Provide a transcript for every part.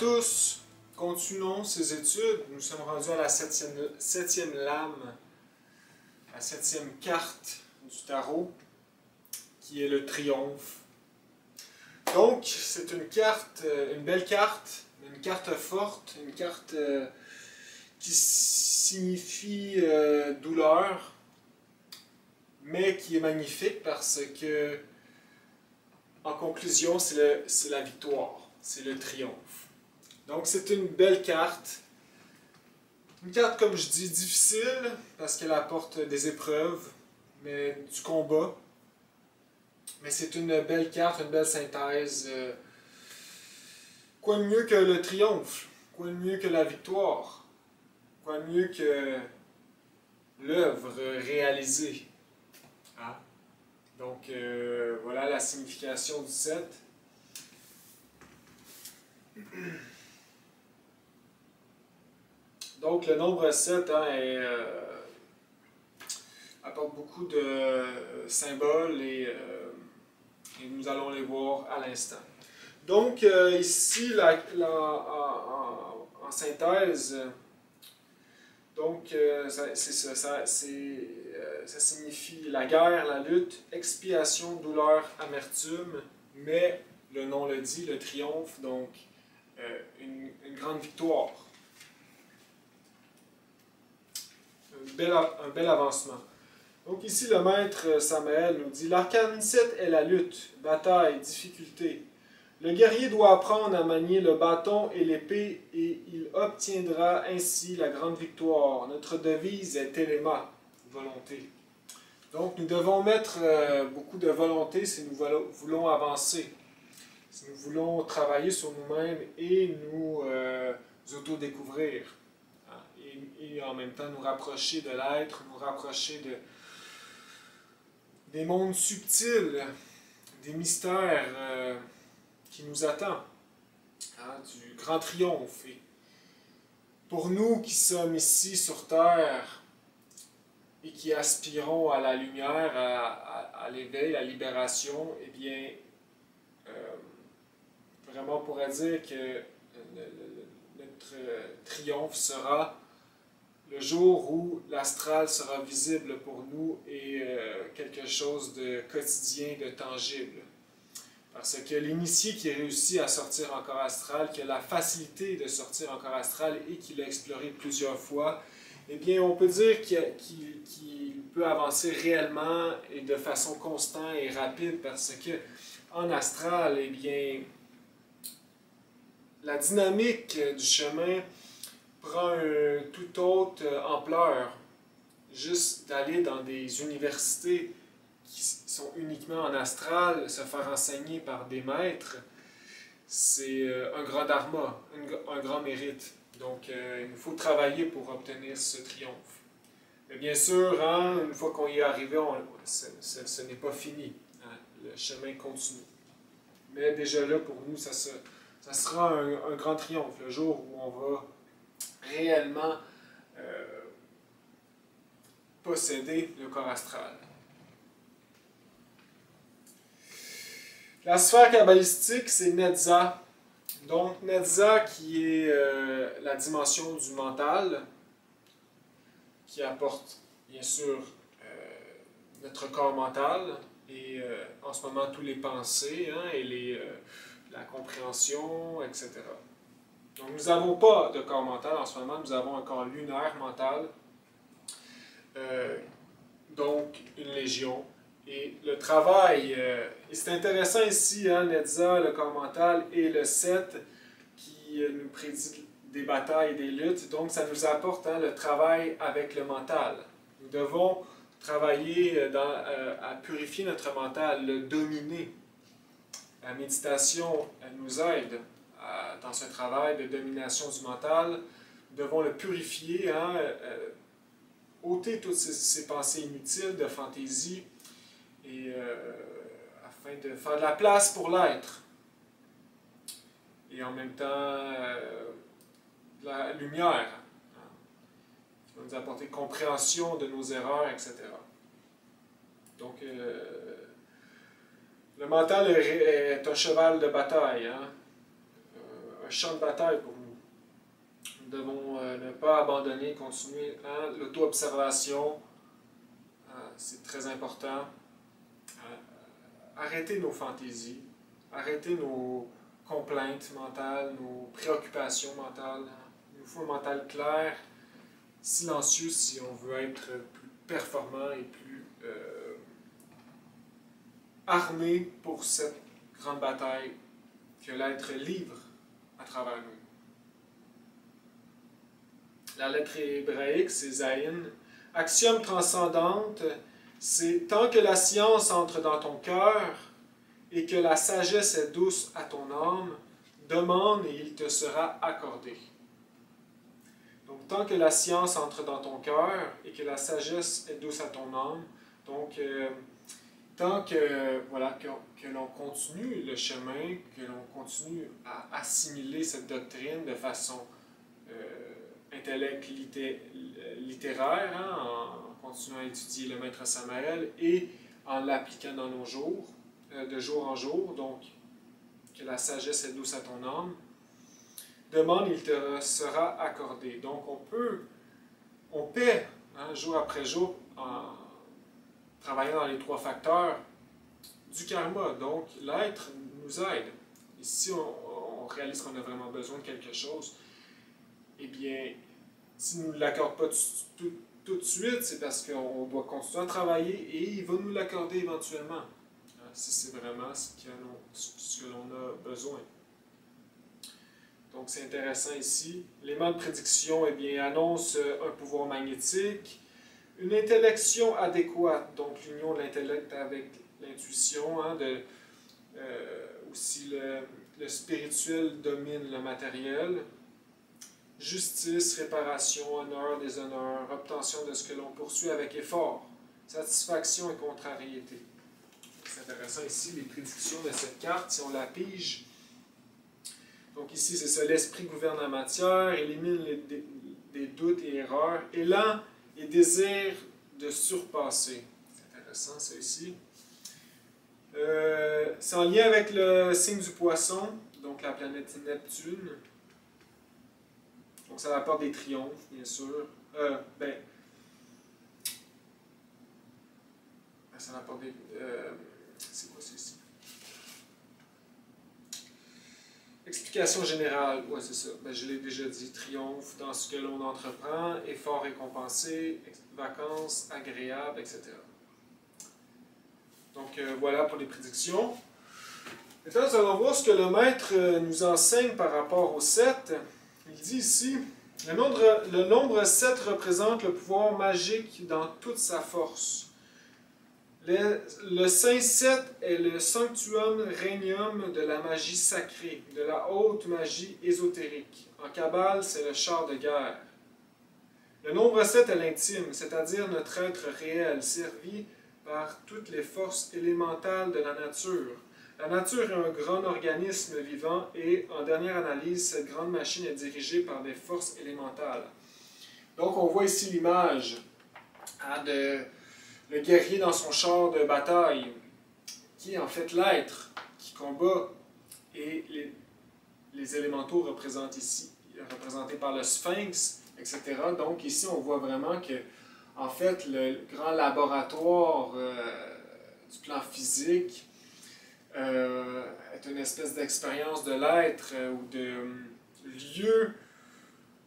tous, continuons ces études. Nous sommes rendus à la septième lame, la septième carte du tarot, qui est le triomphe. Donc, c'est une carte, une belle carte, une carte forte, une carte qui signifie douleur, mais qui est magnifique parce que, en conclusion, c'est la victoire, c'est le triomphe. Donc, c'est une belle carte. Une carte, comme je dis, difficile, parce qu'elle apporte des épreuves, mais du combat. Mais c'est une belle carte, une belle synthèse. Quoi de mieux que le triomphe? Quoi de mieux que la victoire? Quoi de mieux que l'œuvre réalisée? Hein? Donc, voilà la signification du 7. Donc, le nombre 7 hein, apporte beaucoup de symboles et nous allons les voir à l'instant. Donc, ici, en synthèse, donc, ça signifie la guerre, la lutte, expiation, douleur, amertume, mais le nom le dit, le triomphe, donc une grande victoire. Un bel avancement. Donc ici, le maître Samael nous dit « L'arcane 7 est la lutte, bataille, difficulté. Le guerrier doit apprendre à manier le bâton et l'épée et il obtiendra ainsi la grande victoire. Notre devise est Téléma, volonté. » Donc nous devons mettre beaucoup de volonté si nous voulons avancer, si nous voulons travailler sur nous-mêmes et nous autodécouvrir. Et en même temps nous rapprocher de l'être, nous rapprocher des mondes subtils, des mystères qui nous attendent, hein, du grand triomphe. Et pour nous qui sommes ici sur Terre et qui aspirons à la lumière, à l'éveil, à la libération, eh bien, vraiment on pourrait dire que notre triomphe sera le jour où l'astral sera visible pour nous et quelque chose de quotidien, de tangible. Parce que l'initié qui réussit à sortir en corps astral, qui a la facilité de sortir en corps astral et qui l'a exploré plusieurs fois, eh bien, on peut dire qu'il peut avancer réellement et de façon constante et rapide parce que en astral, eh bien, la dynamique du chemin prend une toute autre ampleur. Juste d'aller dans des universités qui sont uniquement en astral, se faire enseigner par des maîtres, c'est un grand dharma, un grand mérite. Donc, il nous faut travailler pour obtenir ce triomphe. Mais bien sûr, hein, une fois qu'on y est arrivé, ce n'est pas fini. Hein, le chemin continue. Mais déjà là, pour nous, ça sera un grand triomphe, le jour où on va réellement posséder le corps astral. La sphère kabbalistique, c'est Netza. Donc, Netza qui est la dimension du mental, qui apporte, bien sûr, notre corps mental, et en ce moment, tous les pensées, hein, et la compréhension, etc. Donc, nous n'avons pas de corps mental en ce moment, nous avons un corps lunaire mental, donc une légion. Et le travail, et c'est intéressant ici, hein, Netza, le corps mental, et le 7 qui nous prédit des batailles et des luttes. Donc, ça nous apporte hein, le travail avec le mental. Nous devons travailler à purifier notre mental, le dominer. La méditation nous aide dans ce travail de domination du mental. Nous devons le purifier, hein, ôter toutes ces pensées inutiles de fantaisie, et afin de faire de la place pour l'être. Et en même temps, la lumière, hein, qui va nous apporter compréhension de nos erreurs, etc. Donc, le mental est un cheval de bataille, hein, un champ de bataille pour nous. Nous devons ne pas abandonner, continuer l'auto-observation. C'est très important. Arrêter nos fantaisies, arrêter nos complaintes mentales, nos préoccupations mentales. Il nous faut un mental clair, silencieux si on veut être plus performant et plus armé pour cette grande bataille que l'être livre à travers nous. La lettre hébraïque, c'est Zayin. Axiome transcendante, c'est tant que la science entre dans ton cœur et que la sagesse est douce à ton âme, demande et il te sera accordé. Donc, tant que la science entre dans ton cœur et que la sagesse est douce à ton âme, donc, tant que, voilà, que l'on continue le chemin, que l'on continue à assimiler cette doctrine de façon littéraire, en continuant à étudier le Maître Samael et en l'appliquant dans nos jours, de jour en jour, donc que la sagesse est douce à ton âme, demande, il te sera accordé. Donc on paie jour après jour en travaillant dans les 3 facteurs du karma. Donc l'être nous aide. Et si on réalise qu'on a vraiment besoin de quelque chose, eh bien, s'il ne nous l'accorde pas tout de suite, c'est parce qu'on doit continuer à travailler et il va nous l'accorder éventuellement, si c'est vraiment ce que l'on a besoin. Donc c'est intéressant ici. L'élément de prédiction annonce un pouvoir magnétique, une intellection adéquate, donc l'union de l'intellect avec l'intuition, aussi le spirituel domine le matériel. Justice, réparation, honneur, déshonneur, obtention de ce que l'on poursuit avec effort, satisfaction et contrariété. C'est intéressant ici, les prédictions de cette carte, si on la pige. Donc ici, c'est ça, l'esprit gouverne la matière, élimine des doutes et erreurs, élan et désir de surpasser. C'est intéressant ça ici. C'est en lien avec le signe du poisson, donc la planète Neptune. Donc ça apporte des triomphes, bien sûr. Ça apporte des... c'est quoi ceci? Explication générale, ouais c'est ça. Je l'ai déjà dit, triomphe dans ce que l'on entreprend, effort récompensé, vacances agréables, etc. Donc voilà pour les prédictions. Maintenant, nous allons voir ce que le maître nous enseigne par rapport au 7. Il dit ici, le nombre 7 représente le pouvoir magique dans toute sa force. Le Saint 7 est le sanctuum regnum de la magie sacrée, de la haute magie ésotérique. En Kabbale, c'est le char de guerre. Le nombre 7 est l'intime, c'est-à-dire notre être réel, servi par toutes les forces élémentales de la nature. La nature est un grand organisme vivant et, en dernière analyse, cette grande machine est dirigée par des forces élémentales. Donc, on voit ici l'image de le guerrier dans son char de bataille, qui est en fait l'être qui combat, et les élémentaux représentés par le sphinx, etc. Donc, ici, on voit vraiment que, en fait, le grand laboratoire du plan physique est une espèce d'expérience de l'être ou de lieu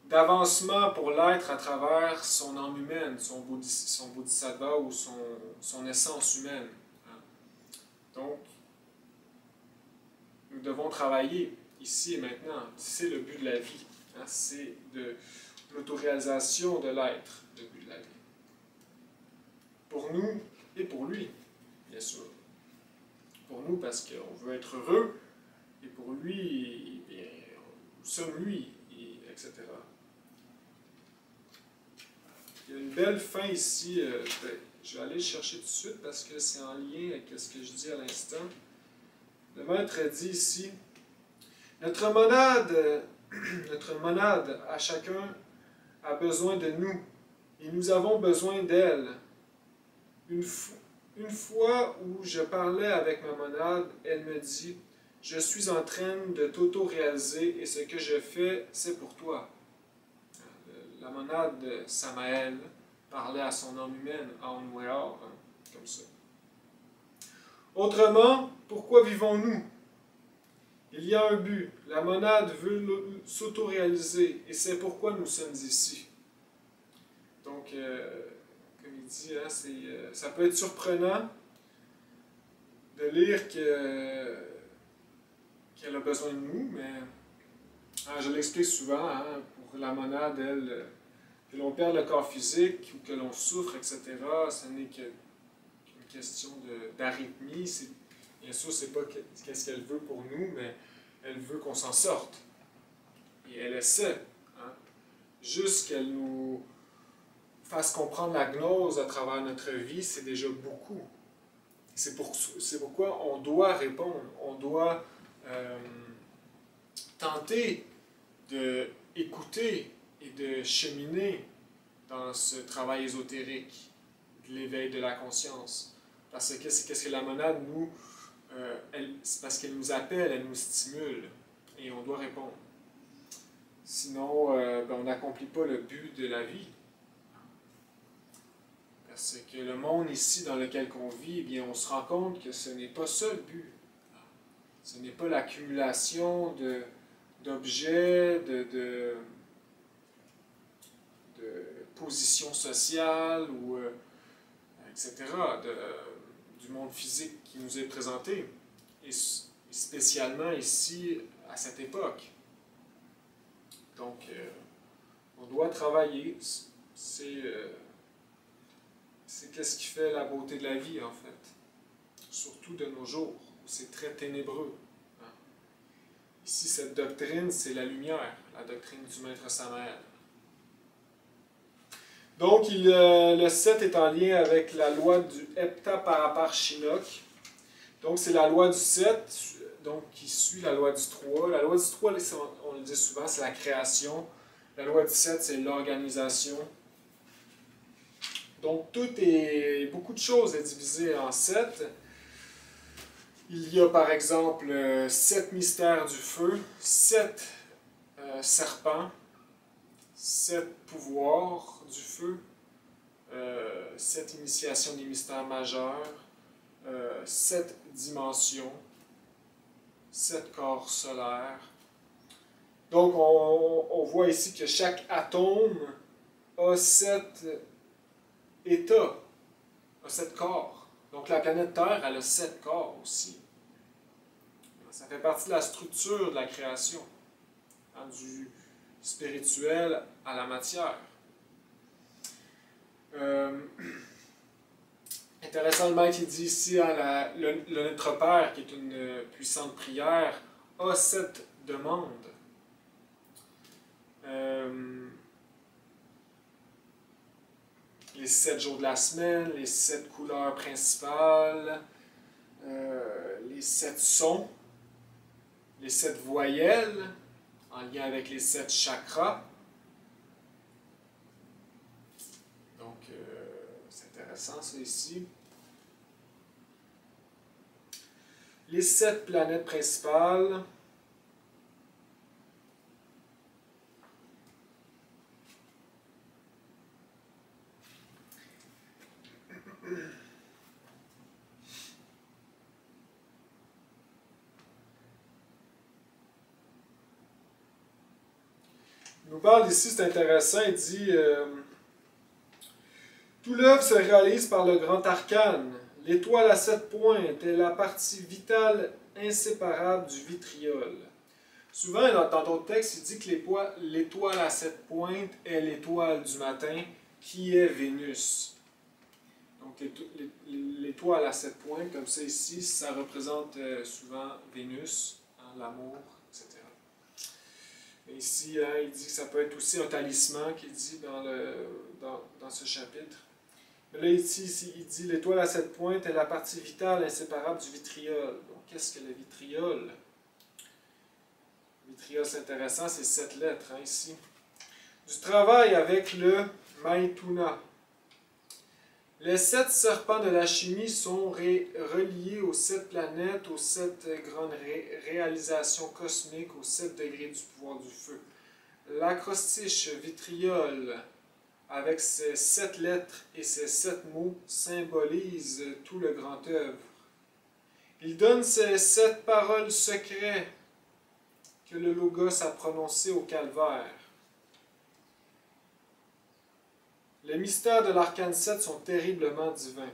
d'avancement pour l'être à travers son âme humaine, son bodhisattva ou son essence humaine. Donc, nous devons travailler ici et maintenant. C'est le but de la vie. C'est de l'autoréalisation de l'être, le but de la vie. Pour nous et pour lui, bien sûr. Pour nous parce qu'on veut être heureux, et pour lui, bien, nous sommes lui, etc. Il y a une belle fin ici, je vais aller le chercher tout de suite parce que c'est en lien avec ce que je dis à l'instant. Le maître dit ici, notre monade à chacun a besoin de nous, et nous avons besoin d'elle. Une fois où je parlais avec ma monade, elle me dit, je suis en train de t'auto-réaliser et ce que je fais, c'est pour toi. La monade de Samael parlait à son âme humaine, en Wéor, comme ça. Autrement, pourquoi vivons-nous? Il y a un but. La monade veut s'auto-réaliser et c'est pourquoi nous sommes ici. Donc, comme il dit, hein, ça peut être surprenant de lire qu'elle a besoin de nous, mais je l'explique souvent, hein, pour la monade, elle, que l'on perde le corps physique ou que l'on souffre, etc., ce n'est qu'une question d'arythmie. Bien sûr, c'est pas qu'est-ce qu'elle veut pour nous, mais elle veut qu'on s'en sorte. Et elle essaie. Hein, juste qu'elle nous fasse comprendre la gnose à travers notre vie, c'est déjà beaucoup. C'est pourquoi on doit répondre. On doit tenter d'écouter et de cheminer dans ce travail ésotérique de l'éveil de la conscience. Parce que qu'est-ce que la monade nous... c'est parce qu'elle nous appelle, elle nous stimule, et on doit répondre. Sinon, on n'accomplit pas le but de la vie. Parce que le monde ici dans lequel on vit, eh bien, on se rend compte que ce n'est pas ça le but. Ce n'est pas l'accumulation d'objets, de positions sociales, ou, etc., du monde physique qui nous est présenté, et spécialement ici, à cette époque. Donc, on doit travailler. C'est qu'est-ce qui fait la beauté de la vie, en fait. Surtout de nos jours, où c'est très ténébreux. Hein. Ici, cette doctrine, c'est la lumière, la doctrine du Maître Samael. Donc, le 7 est en lien avec la loi du Hepta Paraparshinok. Donc, c'est la loi du 7, donc, qui suit la loi du 3. La loi du 3, on le dit souvent, c'est la création. La loi du 7, c'est l'organisation. Donc, beaucoup de choses est divisé en 7. Il y a, par exemple, 7 mystères du feu, 7 serpents, 7 pouvoirs du feu, 7 initiations des mystères majeurs, 7 dimensions, 7 corps solaires. Donc, on voit ici que chaque atome a 7 états, a 7 corps. Donc, la planète Terre, elle a 7 corps aussi. Ça fait partie de la structure de la création, hein, du spirituel à la matière. Intéressant, le maître il dit ici, hein, le Notre Père, qui est une puissante prière, a 7 demandes. Les 7 jours de la semaine, les 7 couleurs principales, les 7 sons, les 7 voyelles, en lien avec les 7 chakras. Donc, c'est intéressant ça ici. Les 7 planètes principales. Il nous parle ici, c'est intéressant, il dit tout l'œuvre se réalise par le grand arcane. L'étoile à 7 pointes est la partie vitale inséparable du vitriol. Souvent, dans d'autres textes, il dit que l'étoile à 7 pointes est l'étoile du matin, qui est Vénus. Donc, l'étoile à 7 pointes, comme ça ici, ça représente souvent Vénus, hein, l'amour, etc. Mais ici, hein, il dit que ça peut être aussi un talisman, qu'il dit dans ce chapitre. Mais là, ici, il dit l'étoile à 7 pointes est la partie vitale inséparable du vitriol. Donc, qu'est-ce que le vitriol? Le vitriol, c'est intéressant, c'est 7 lettres, hein, ici. Du travail avec le Maituna. Les 7 serpents de la chimie sont reliés aux 7 planètes, aux 7 grandes réalisations cosmiques, aux 7 degrés du pouvoir du feu. L'acrostiche vitriol, avec ses 7 lettres et ses 7 mots, symbolise tout le grand œuvre. Il donne ces 7 paroles secrètes que le Logos a prononcées au calvaire. Les mystères de l'arcane 7 sont terriblement divins.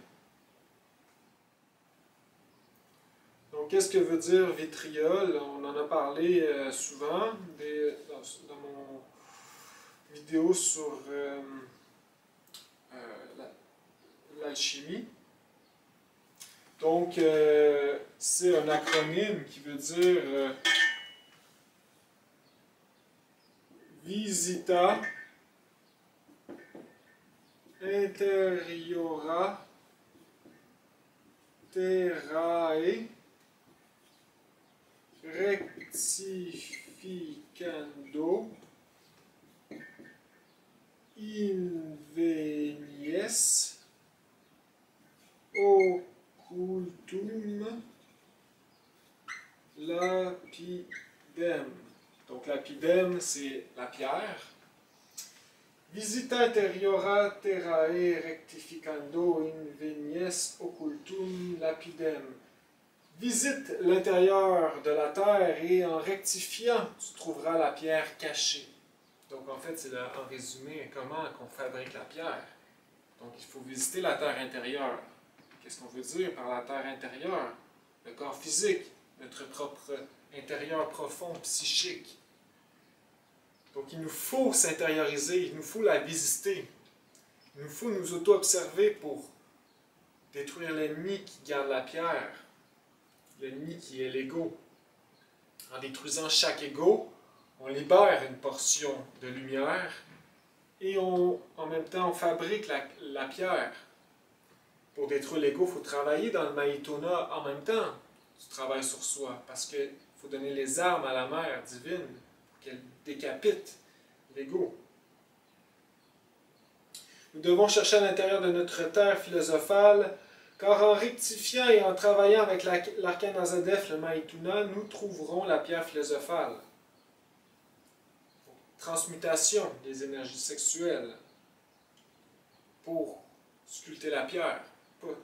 Donc, qu'est-ce que veut dire vitriol? On en a parlé souvent dans mon vidéo sur l'alchimie. Donc, c'est un acronyme qui veut dire Visita Interiora Terrae Rectificando Invenies Occultum Lapidem. Donc lapidem, c'est la pierre. Visita interiora terrae rectificando invenies occultum lapidem. Visite l'intérieur de la terre et en rectifiant, tu trouveras la pierre cachée. Donc en fait, c'est en résumé comment on fabrique la pierre. Donc il faut visiter la terre intérieure. Qu'est-ce qu'on veut dire par la terre intérieure? Le corps physique, notre propre intérieur profond, psychique. Donc il nous faut s'intérioriser, il nous faut la visiter. Il nous faut nous auto-observer pour détruire l'ennemi qui garde la pierre. L'ennemi qui est l'ego. En détruisant chaque ego, on libère une portion de lumière et en même temps on fabrique la pierre. Pour détruire l'ego, il faut travailler dans le Mahitona en même temps. Tu travailles sur soi parce qu'il faut donner les armes à la mère divine pour qu'elle décapite l'ego. Nous devons chercher à l'intérieur de notre terre philosophale, car en rectifiant et en travaillant avec l'arcane Azadef, le Mahituna, nous trouverons la pierre philosophale. Transmutation des énergies sexuelles pour sculpter la pierre, pour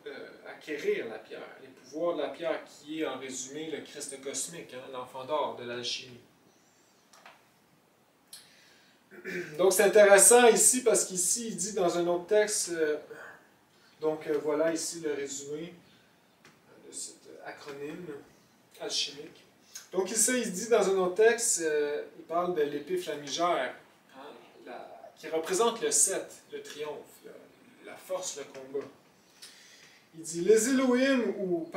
acquérir la pierre, les pouvoirs de la pierre qui est en résumé le Christ cosmique, hein, l'enfant d'or de l'alchimie. Donc c'est intéressant ici parce qu'ici il dit dans un autre texte, voilà ici le résumé de cet acronyme alchimique. Donc ici il dit dans un autre texte, il parle de l'épée flamigère, hein, qui représente le 7, le triomphe, la force, le combat. Il dit, les Elohim ou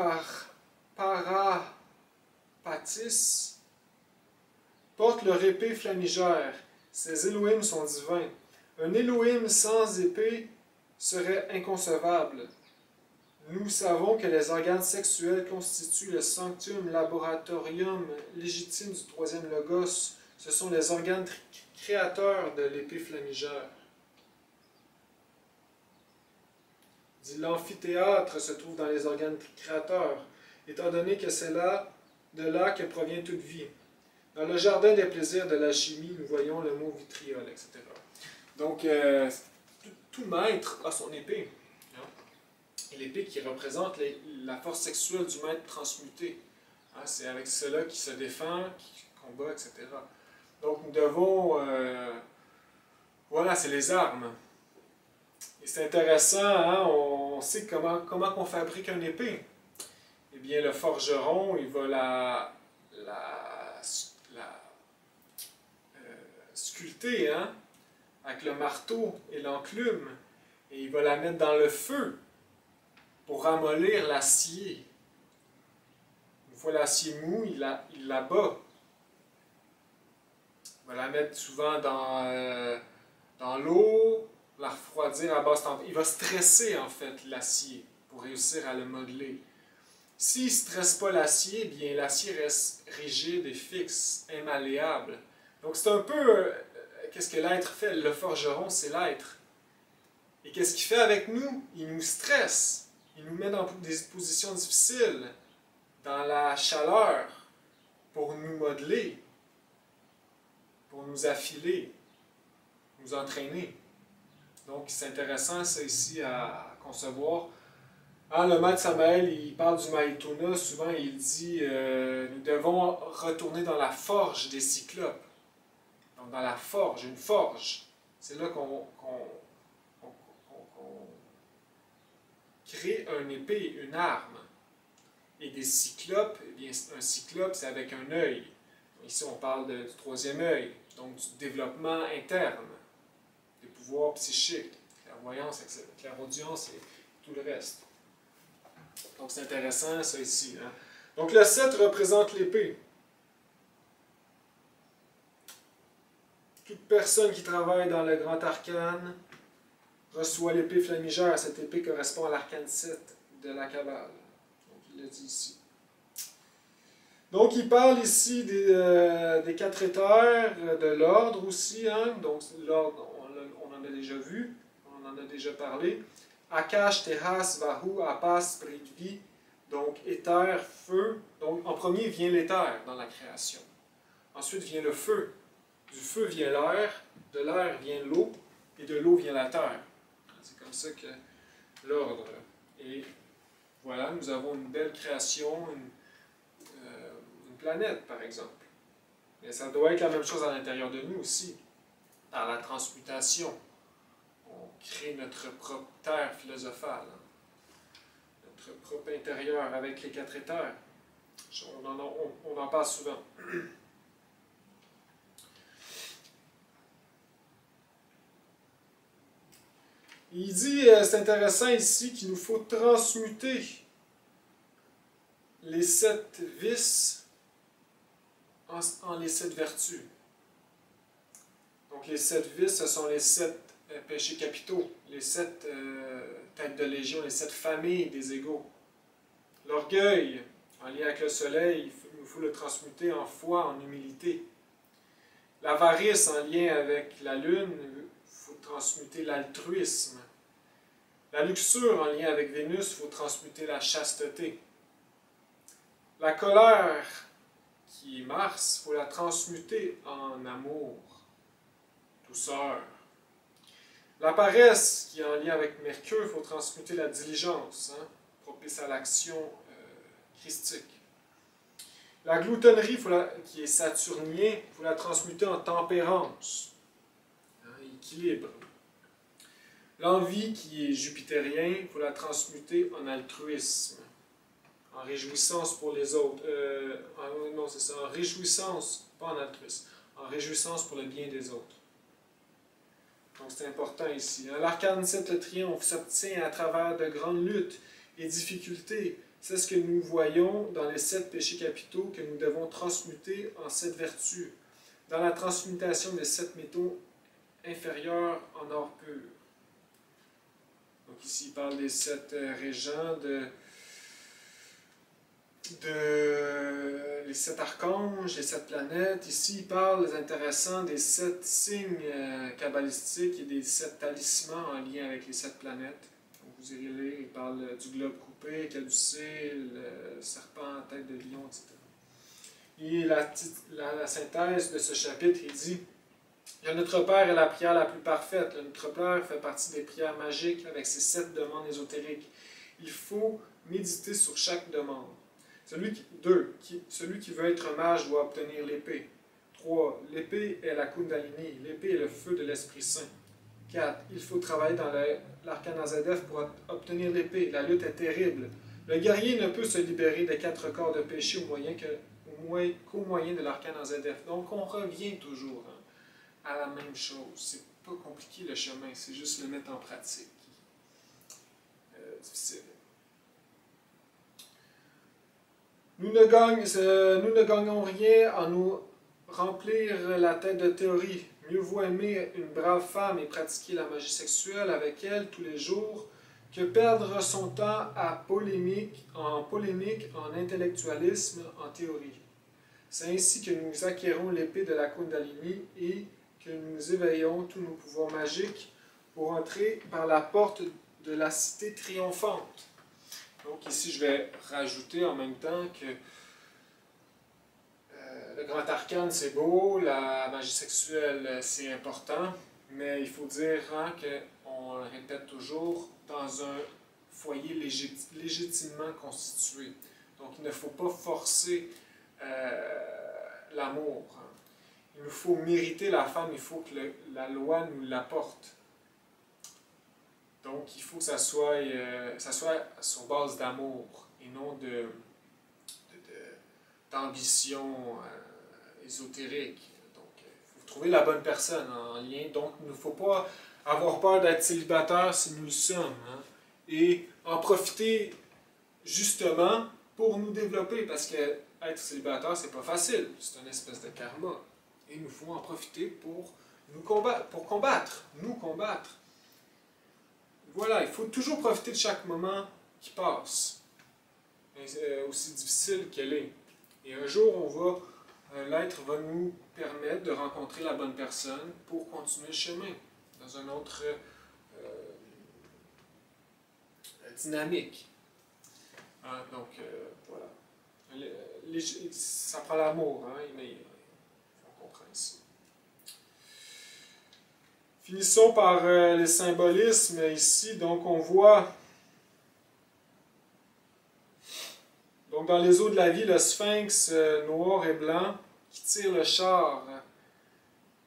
Parapatis portent leur épée flamigère. Ces Elohim sont divins. Un Elohim sans épée serait inconcevable. Nous savons que les organes sexuels constituent le sanctum laboratorium légitime du troisième logos. Ce sont les organes créateurs de l'épée flamigère. L'amphithéâtre se trouve dans les organes créateurs, étant donné que c'est de là que provient toute vie. Dans le jardin des plaisirs de la chimie, nous voyons le mot vitriol, etc. Donc, tout maître a son épée. Hein? Et l'épée qui représente la force sexuelle du maître transmuté. Hein? C'est avec cela qu'il se défend, qu'il combat, etc. Donc, nous devons... voilà, c'est les armes. Et c'est intéressant, hein? On sait comment on fabrique une épée. Eh bien, le forgeron, il va sculpter, hein? Avec le marteau et l'enclume. Et il va la mettre dans le feu pour ramollir l'acier. Une fois l'acier mou, il l'abat. Il va la mettre souvent dans l'eau, la refroidir à basse température. Il va stresser en fait l'acier pour réussir à le modeler. S'il ne stresse pas l'acier, bien l'acier reste rigide et fixe, immalléable. Donc c'est un peu qu'est-ce que l'être fait. Le forgeron, c'est l'être. Et qu'est-ce qu'il fait avec nous? Il nous stresse. Il nous met dans des positions difficiles, dans la chaleur, pour nous modeler, pour nous affiler, nous entraîner. Donc, c'est intéressant, ça, ici, à concevoir. Le maître Samael, il parle du Maïtona, souvent il dit nous devons retourner dans la forge des cyclopes. Donc, dans la forge, une forge. C'est là qu'on crée une épée, une arme. Et des cyclopes, eh bien, un cyclope, c'est avec un œil. Ici, on parle du troisième œil, donc du développement interne, des pouvoirs psychiques, clairvoyance, clairaudience et tout le reste. Donc, c'est intéressant, ça, ici. Hein? Donc, le 7 représente l'épée. Toute personne qui travaille dans le grand arcane reçoit l'épée flamigère. Cette épée correspond à l'arcane 7 de la Kabbale. Donc, il le dit ici. Donc, il parle ici des quatre éthers, de l'ordre aussi. Hein? Donc, l'ordre, on en a déjà vu, on en a déjà parlé. Akash, Tehas, Vahu, Apas, Prithvi. Donc, éther, feu. Donc, en premier vient l'éther dans la création. Ensuite vient le feu. Du feu vient l'air, de l'air vient l'eau, et de l'eau vient la terre. C'est comme ça que l'ordre. Et voilà, nous avons une belle création, une planète, par exemple. Mais ça doit être la même chose à l'intérieur de nous aussi, par la transmutation. On crée notre propre terre philosophale, notre propre intérieur avec les quatre éthers. On en parle souvent. Il dit, c'est intéressant ici, qu'il nous faut transmuter les 7 vices en les 7 vertus. Donc les 7 vices, ce sont les 7 péchés capitaux, les 7 têtes de légion, les 7 familles des égaux. L'orgueil, en lien avec le soleil, il nous faut le transmuter en foi, en humilité. L'avarice, en lien avec la lune, il faut transmuter l'altruisme. La luxure, en lien avec Vénus, il faut transmuter la chasteté. La colère, qui est Mars, il faut la transmuter en amour, douceur. La paresse, qui est en lien avec Mercure, il faut transmuter la diligence, propice à l'action christique. La gloutonnerie, qui est saturnien, il faut la transmuter en tempérance, équilibre. L'envie, qui est jupitérien, il faut la transmuter en altruisme, en réjouissance pour les autres. Non, c'est ça, en réjouissance, pas en altruisme, en réjouissance pour le bien des autres. Donc c'est important ici. L'arcane 7, le triomphe, s'obtient à travers de grandes luttes et difficultés. C'est ce que nous voyons dans les 7 péchés capitaux que nous devons transmuter en 7 vertus, dans la transmutation des 7 métaux inférieurs en or pur. Donc ici, il parle des 7 régents, les 7 archanges, les 7 planètes. Ici, il parle, intéressant, des 7 signes kabbalistiques et des 7 talismans en lien avec les 7 planètes. Donc vous irez lire, il parle du globe coupé, caducé, le serpent à tête de lion, etc. Et la synthèse de ce chapitre, il dit: le Notre Père est la prière la plus parfaite. Le Notre Père fait partie des prières magiques avec ses 7 demandes ésotériques. Il faut méditer sur chaque demande. Celui qui veut être mage doit obtenir l'épée. 3. L'épée est la Kundalini. L'épée est le feu de l'Esprit Saint. 4. Il faut travailler dans l'arcane Azadef pour obtenir l'épée. La lutte est terrible. Le guerrier ne peut se libérer des 4 corps de péché qu'au moyen de l'arcane Azadef. Donc on revient toujours à la même chose. C'est pas compliqué le chemin, c'est juste le mettre en pratique. Difficile. Nous ne gagnons rien à nous remplir la tête de théorie. Mieux vaut aimer une brave femme et pratiquer la magie sexuelle avec elle tous les jours que perdre son temps en polémique, en intellectualisme, en théorie. C'est ainsi que nous acquérons l'épée de la Kundalini et que nous éveillons tous nos pouvoirs magiques pour entrer par la porte de la cité triomphante. Donc ici, je vais rajouter en même temps que le grand arcane, c'est beau, la magie sexuelle, c'est important, mais il faut dire hein, qu'on le répète toujours, dans un foyer légitimement constitué. Donc il ne faut pas forcer l'amour. Hein. Il nous faut mériter la femme, il faut que la loi nous l'apporte. Donc il faut que ça soit sur base d'amour et non d'ambition ésotérique. Donc il faut trouver la bonne personne en lien. Donc il ne faut pas avoir peur d'être célibataire si nous le sommes. Hein, et en profiter justement pour nous développer parce que être célibataire, c'est pas facile. C'est une espèce de karma. Et il nous faut en profiter pour nous combattre, nous combattre. Voilà, il faut toujours profiter de chaque moment qui passe, aussi difficile qu'elle est. Et un jour, l'être va nous permettre de rencontrer la bonne personne pour continuer le chemin dans une autre dynamique. Hein, donc, voilà. Ça prend l'amour, hein, mais on comprend ici. Finissons par les symbolismes ici. Donc, on voit donc dans les eaux de la vie, le sphinx noir et blanc qui tire le char.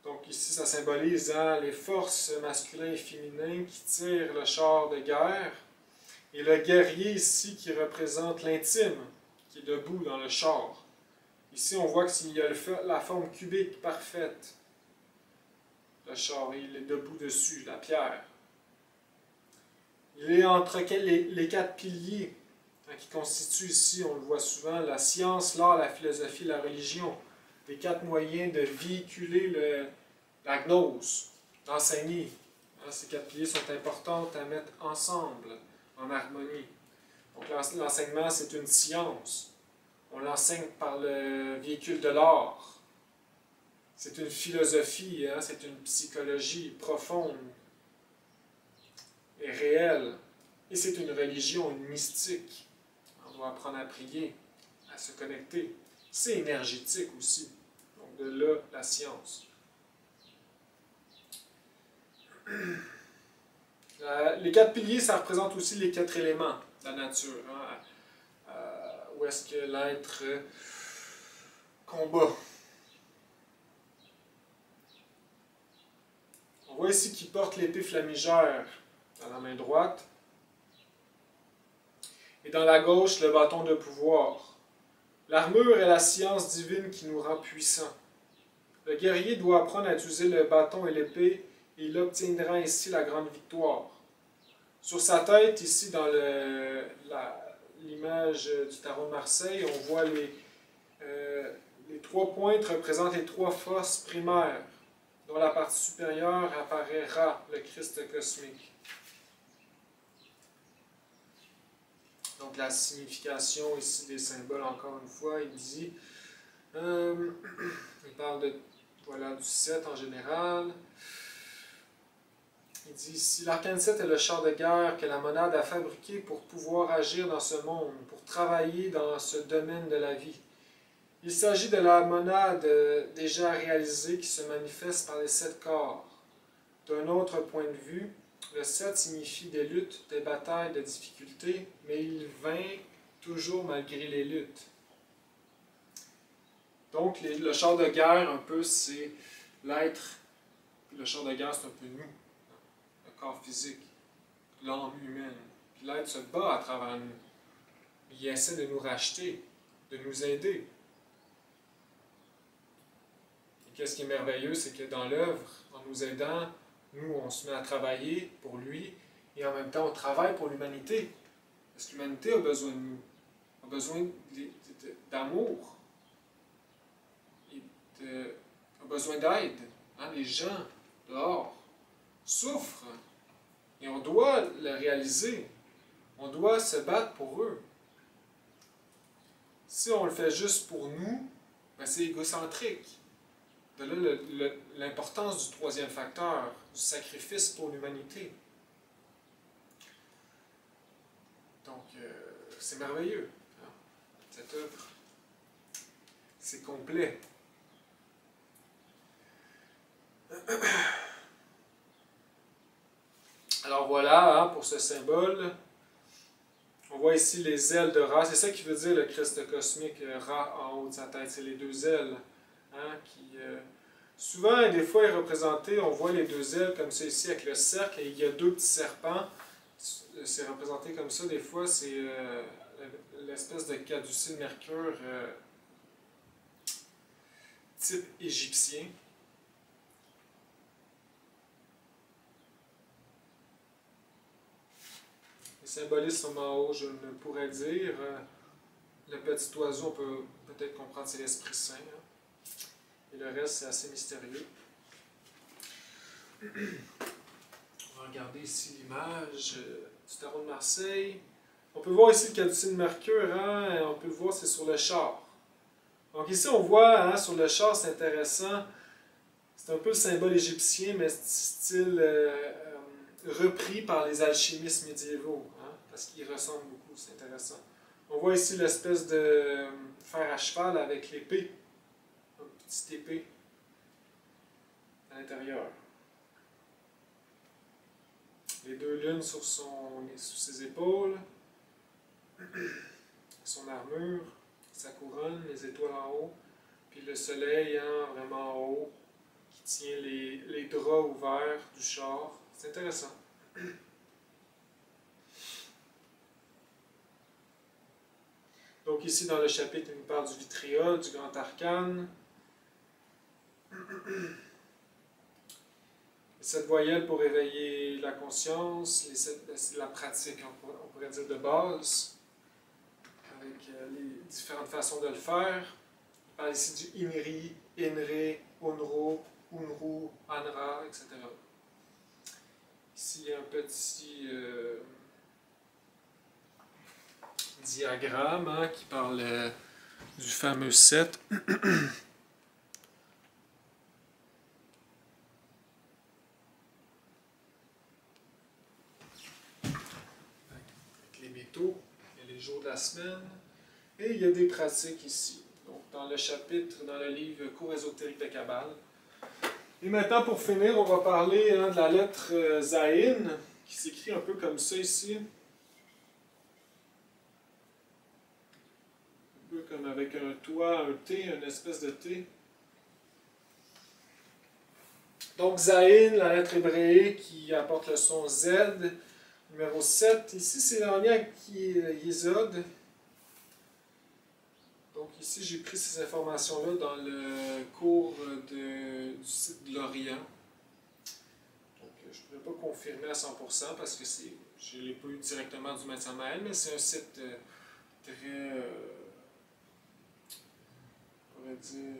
Donc, ici, ça symbolise hein, les forces masculines et féminines qui tirent le char de guerre. Et le guerrier ici qui représente l'intime, qui est debout dans le char. Ici, on voit qu'il y a la forme cubique parfaite. Le char, il est debout dessus, la pierre. Il est entre les quatre piliers hein, qui constituent ici, on le voit souvent, la science, l'art, la philosophie, la religion. Les quatre moyens de véhiculer la gnose, d'enseigner. Hein, ces quatre piliers sont importants à mettre ensemble, en harmonie. Donc l'enseignement, c'est une science. On l'enseigne par le véhicule de l'art. C'est une philosophie, hein, c'est une psychologie profonde et réelle. Et c'est une religion, une mystique. On doit apprendre à prier, à se connecter. C'est énergétique aussi. Donc de là, la science. Les quatre piliers, ça représente aussi les quatre éléments de la nature. Hein, où est-ce que l'être combat. On voit ici qu'il porte l'épée flamigère dans la main droite et dans la gauche le bâton de pouvoir. L'armure est la science divine qui nous rend puissants. Le guerrier doit apprendre à utiliser le bâton et l'épée et il obtiendra ainsi la grande victoire. Sur sa tête, ici dans l'image du tarot de Marseille, on voit les trois pointes représentent les trois forces primaires, dont la partie supérieure apparaît Ra, le Christ cosmique. Donc la signification ici des symboles, encore une fois, il dit, il parle du 7 en général. Il dit ici, l'arcane 7 est le char de guerre que la monade a fabriqué pour pouvoir agir dans ce monde, pour travailler dans ce domaine de la vie. Il s'agit de la monade déjà réalisée qui se manifeste par les 7 corps. D'un autre point de vue, le 7 signifie des luttes, des batailles, des difficultés, mais il vainc toujours malgré les luttes. Donc le char de guerre, un peu, c'est l'être. Le char de guerre, c'est un peu nous. Le corps physique, l'âme humaine. Puis l'être se bat à travers nous. Il essaie de nous racheter, de nous aider. Et qu'est-ce qui est merveilleux, c'est que dans l'œuvre, en nous aidant, nous, on se met à travailler pour lui, et en même temps, on travaille pour l'humanité. Parce que l'humanité a besoin de nous, a besoin d'amour, a besoin d'aide. Hein, les gens, dehors, souffrent. Et on doit le réaliser. On doit se battre pour eux. Si on le fait juste pour nous, ben c'est égocentrique De là l'importance du troisième facteur, du sacrifice pour l'humanité. Donc, c'est merveilleux, hein, cette œuvre. C'est complet. Alors voilà, hein, pour ce symbole. On voit ici les ailes de Ra. C'est ça qui veut dire le Christ cosmique, Ra en haut de sa tête. C'est les deux ailes. Hein, qui, souvent, et des fois, est représenté, on voit les deux ailes comme ça ici avec le cercle, et il y a deux petits serpents. C'est représenté comme ça. Des fois, c'est l'espèce de caducée de Mercure type égyptien. Les symbolismes en haut, je ne pourrais dire. Le petit oiseau, on peut peut-être comprendre c'est l'Esprit Saint. Hein. Et le reste, c'est assez mystérieux. On va regarder ici l'image du tarot de Marseille. On peut voir ici le caducée de Mercure. Hein, on peut le voir, c'est sur le char. Donc ici, on voit hein, sur le char, c'est intéressant. C'est un peu le symbole égyptien, mais style repris par les alchimistes médiévaux. Hein, parce qu'il ressemble beaucoup, c'est intéressant. On voit ici l'espèce de fer à cheval avec l'épée. Une petite épée à l'intérieur. Les deux lunes sur ses épaules. Son armure, sa couronne, les étoiles en haut. Puis le soleil hein, vraiment en haut qui tient les draps ouverts du char. C'est intéressant. Donc ici dans le chapitre, il nous parle du vitriol, du grand arcane. Les 7 voyelles pour éveiller la conscience, c'est la pratique, on pourrait dire, de base, avec les différentes façons de le faire. Il parle ici du Inri, Inre, Unro, Unru, Anra, etc. Ici, il y a un petit diagramme hein, qui parle du fameux 7. Avec les métaux et les jours de la semaine. Et il y a des pratiques ici. Donc, dans le chapitre, dans le livre Cours ésotérique de Kabbale. Et maintenant, pour finir, on va parler hein, de la lettre Zayin, qui s'écrit un peu comme ça ici. Un peu comme avec un toit, un T, une espèce de T. Donc Zayin, la lettre hébraïque qui apporte le son Z. Numéro 7. Ici, c'est en lien avec Yesod. Donc ici, j'ai pris ces informations-là dans le cours du site de l'Orient. Donc je ne pourrais pas confirmer à 100% parce que je ne l'ai pas eu directement du médecin Maël, mais c'est un site très, on pourrait dire,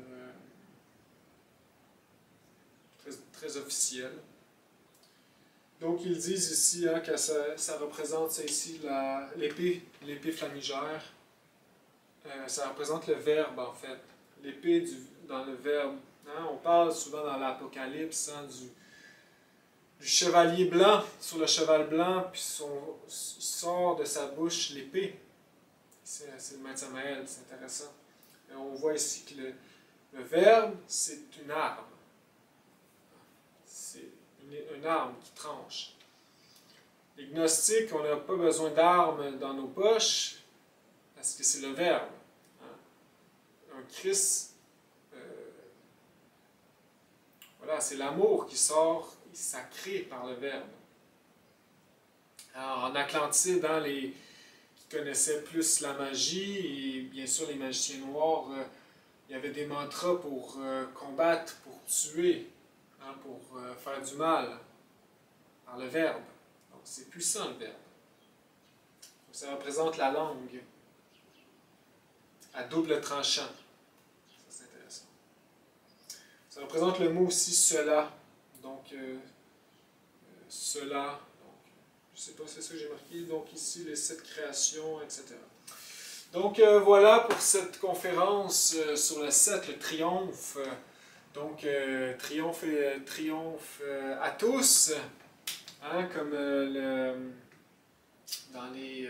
très officiel. Donc ils disent ici hein, que ça représente ça ici l'épée flamigère. Ça représente le verbe en fait. L'épée dans le verbe. Hein? On parle souvent dans l'Apocalypse hein, du chevalier blanc sur le cheval blanc, puis il sort de sa bouche l'épée. C'est le Maître Samael, c'est intéressant. Et on voit ici que le verbe, c'est une arme. C'est une arme qui tranche. Les gnostiques, on n'a pas besoin d'armes dans nos poches, parce que c'est le verbe. Hein? Un Christ, voilà, c'est l'amour qui sort, sacré par le verbe. Alors, en Atlantide, hein, qui connaissaient plus la magie, et bien sûr les magiciens noirs, il y avait des mantras pour combattre, pour tuer, hein, pour faire du mal, par le verbe. Donc c'est puissant le verbe. Donc, ça représente la langue à double tranchant. Ça, c'est intéressant. Ça représente le mot aussi cela. Donc, cela. Donc, je ne sais pas si c'est ça que j'ai marqué. Donc, ici, les 7 créations, etc. Donc, voilà pour cette conférence sur le 7, le triomphe. Donc, triomphe à tous, hein, comme dans les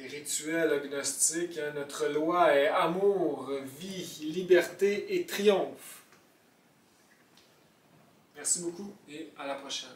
rituels gnostiques, hein, notre loi est amour, vie, liberté et triomphe. Merci beaucoup et à la prochaine.